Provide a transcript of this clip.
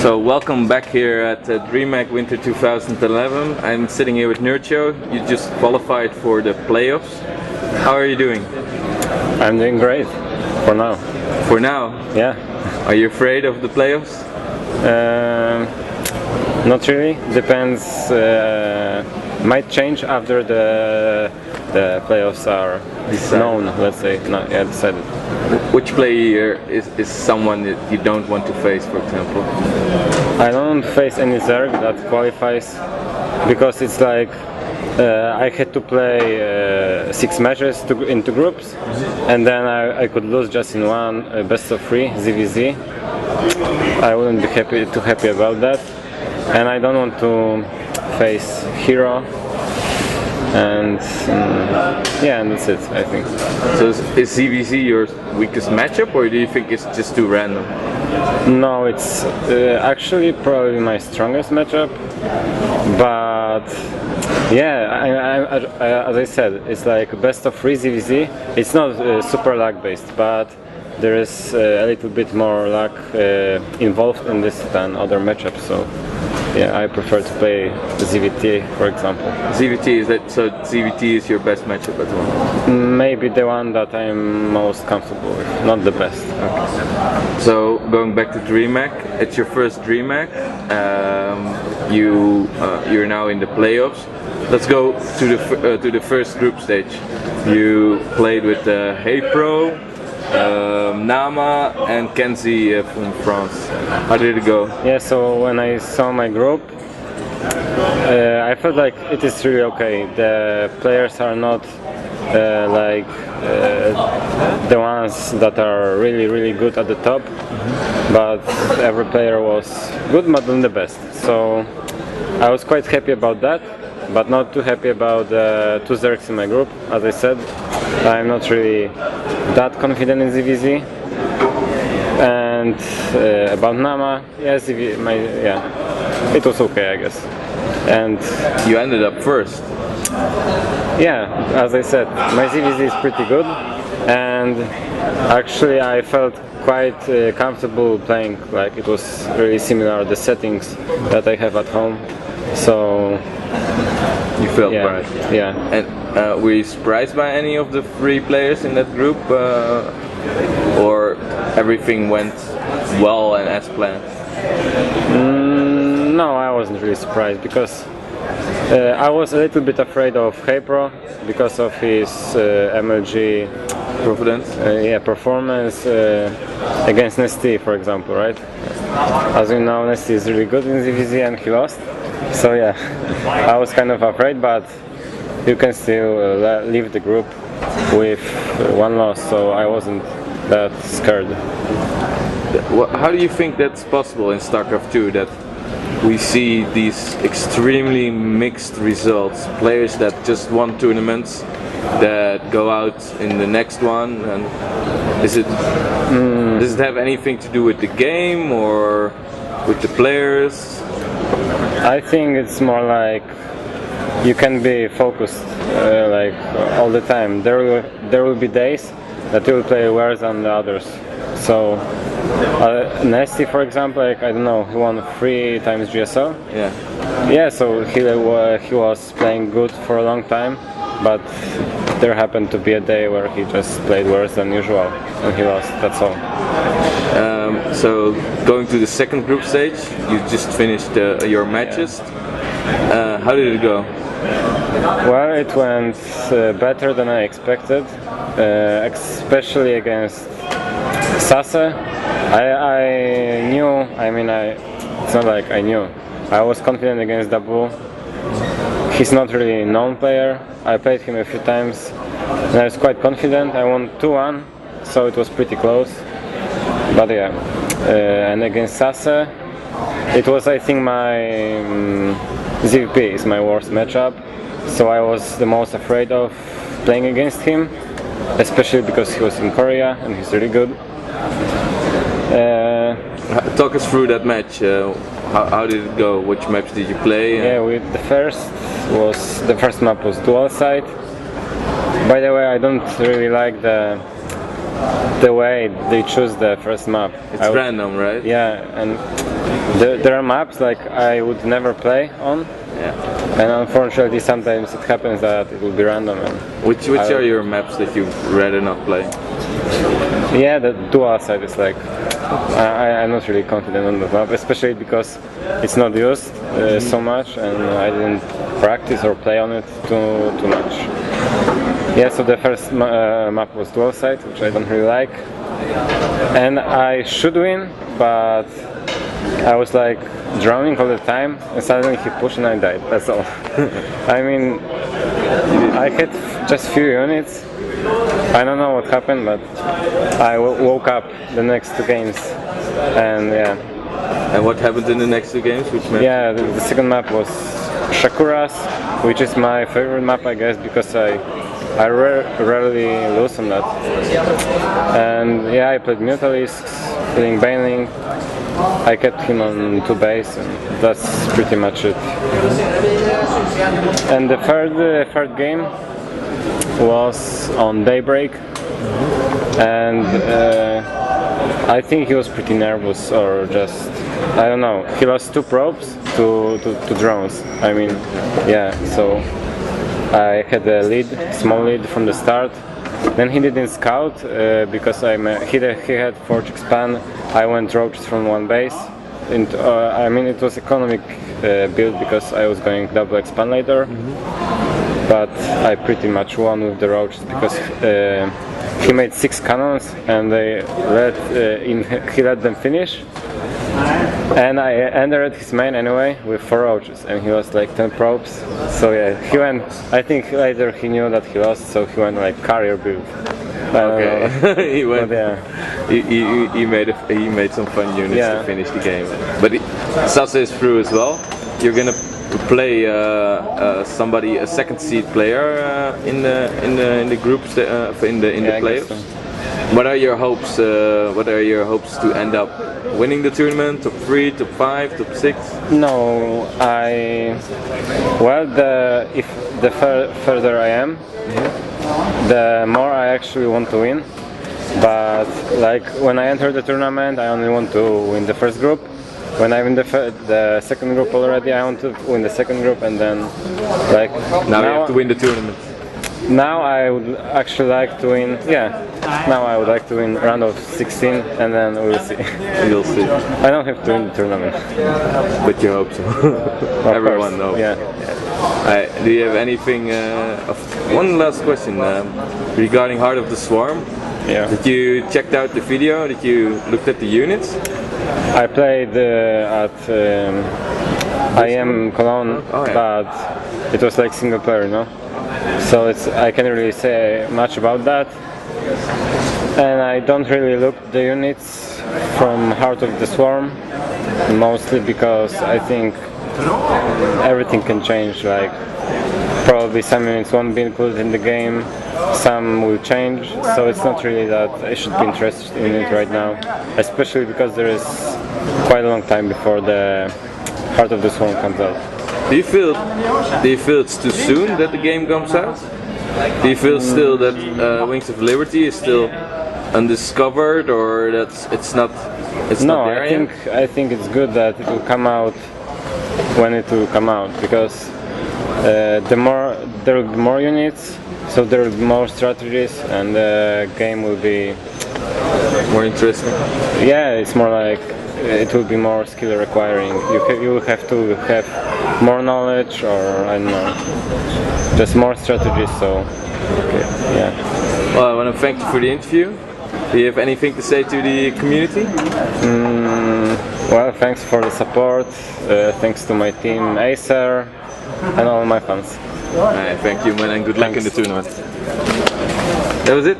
So welcome back here at DreamHack Winter 2011. I'm sitting here with Nerchio. You just qualified for the playoffs. How are you doing? I'm doing great, for now. For now? Yeah. Are you afraid of the playoffs? Not really. Depends. Might change after the playoffs are known. Let's say, not yet decided. Which player is someone that you don't want to face, for example? I don't face any Zerg that qualifies because it's like I had to play 6 matches into groups, and then I could lose just in one best of 3 ZVZ. I wouldn't be too happy about that, and I don't want to face Hero. And yeah, and that's it, I think. So is ZVZ your weakest matchup, or do you think it's just too random? No, it's actually probably my strongest matchup, but yeah, as I said, it's like best of 3 ZVZ. It's not super luck based, but there is a little bit more luck involved in this than other matchups. So yeah, I prefer to play ZVT, for example. ZVT is your best matchup at the moment? Maybe the one that I'm most comfortable with, not the best. Okay. So going back to DreamHack, it's your first DreamHack. You're now in the playoffs. Let's go to the first group stage. You played with Hey Pro, Nama and Kenzie from France. How did it go? Yeah, so when I saw my group, I felt like it is really okay. The players are not the ones that are really good at the top, but every player was good, but not the best. So I was quite happy about that, but not too happy about the 2 Zergs in my group. As I said, I'm not really that confident in ZVZ. And about Nama, yes, it was okay, I guess. And you ended up first. Yeah, as I said, my ZVZ is pretty good, and actually I felt quite comfortable playing. Like, it was really similar the settings that I have at home. So you felt right. Yeah. And were you surprised by any of the 3 players in that group, or everything went well and as planned? No, I wasn't really surprised because I was a little bit afraid of Hey Pro because of his MLG performance against Nesty, for example, right? As you know, Nesty is really good in ZVZ and he lost. So yeah, I was kind of afraid, but you can still leave the group with 1 loss, so I wasn't that scared. How do you think that's possible in StarCraft 2, that we see these extremely mixed results? Players that just won tournaments that go out in the next one, and does it have anything to do with the game or with the players? I think it's more like you can be focused like all the time. There will be days that you will play worse than the others. So Nesty, for example, like, I don't know, he won 3 times GSL. Yeah. Yeah, so he was playing good for a long time, but there happened to be a day where he just played worse than usual and he lost. That's all. So going to the second group stage, you just finished your matches. Yeah. How did it go? Well, it went better than I expected, especially against SaSe. I knew, it's not like I knew. I was confident against DaBoO. He's not really a known player. I played him a few times and I was quite confident. I won 2-1, so it was pretty close. But yeah, and against SaSe, it was, I think, my ZVP is my worst matchup. So I was the most afraid of playing against him, especially because he was in Korea and he's really good. Talk us through that match. How did it go? Which maps did you play? Yeah, the first map was dual side. By the way, I don't really like the the way they choose the first map. It's random, right? Yeah, and there are maps like I would never play on. Yeah. And unfortunately, sometimes it happens that it will be random. And which are your maps that you'd rather not play? Yeah, the dual side is like I'm not really confident on the map, especially because it's not used so much, and I didn't practice or play on it too much. Yeah, so the first map was dual side, which I don't really like, and I should win, but I was like drowning all the time, and suddenly he pushed and I died. That's all. I mean, I had just few units. I don't know what happened, but I woke up the next two games, and yeah. And what happened in the next two games? Which map? Yeah, the second map was Shakuras, which is my favorite map, I guess, because I rarely lose on that. And yeah, I played Mutalisks, playing Baneling. I kept him on 2 base, and that's pretty much it. And the third game was on Daybreak, and I think he was pretty nervous, or just, I don't know, he lost 2 probes to drones. I mean, yeah, so I had a lead, small lead from the start. Then he didn't scout because he had Forge Expand. I went roaches from 1 base. I mean, it was economic build because I was going double expand later. But I pretty much won with the roaches because he made 6 cannons and he let them finish. And I entered his main anyway with 4 roaches, and he lost like 10 probes. So yeah, he went. I think later he knew that he lost, so he went like carrier build. Okay, he went. But, yeah, he made some fun units to finish the game. But SaSe is through as well. You're gonna play a second seed player in the groups in the playoffs. So. What are your hopes? What are your hopes to end up winning the tournament? Top 3, top 5, top 6? No, if the further I am, the more I actually want to win. But like when I enter the tournament, I only want to win the first group. When I'm in the second group already, I want to win the second group, and then like now you have to win the tournament. Now I would actually like to win. Yeah. Now I would like to win round of 16, and then we'll see. You'll see. I don't have to win the tournament, but you hope so. Everyone knows. Yeah. Do you have anything? One last question regarding Heart of the Swarm. Yeah. Did you checked out the video? Did you looked at the units? I played at IM Cologne, but it was like single player, no? So I can't really say much about that. And I don't really look at the units from Heart of the Swarm, mostly because I think everything can change. Like probably some units won't be included in the game, some will change, so it's not really that I should be interested in it right now, especially because there is quite a long time before the Heart of the Swarm comes out. Do you feel it's too soon that the game comes out? Do you feel still that Wings of Liberty is still undiscovered, or that it's not there yet? I think it's good that it will come out when it will come out, because there will be more units, so there will be more strategies, and the game will be more interesting. Yeah, it's more like it will be more skill requiring. You will have to have more knowledge, or I don't know, just more strategies. So yeah. Well, I want to thank you for the interview. Do you have anything to say to the community? Well, thanks for the support. Thanks to my team Acer and all my fans. Alright, thank you, man, and good luck in the tournament. That was it.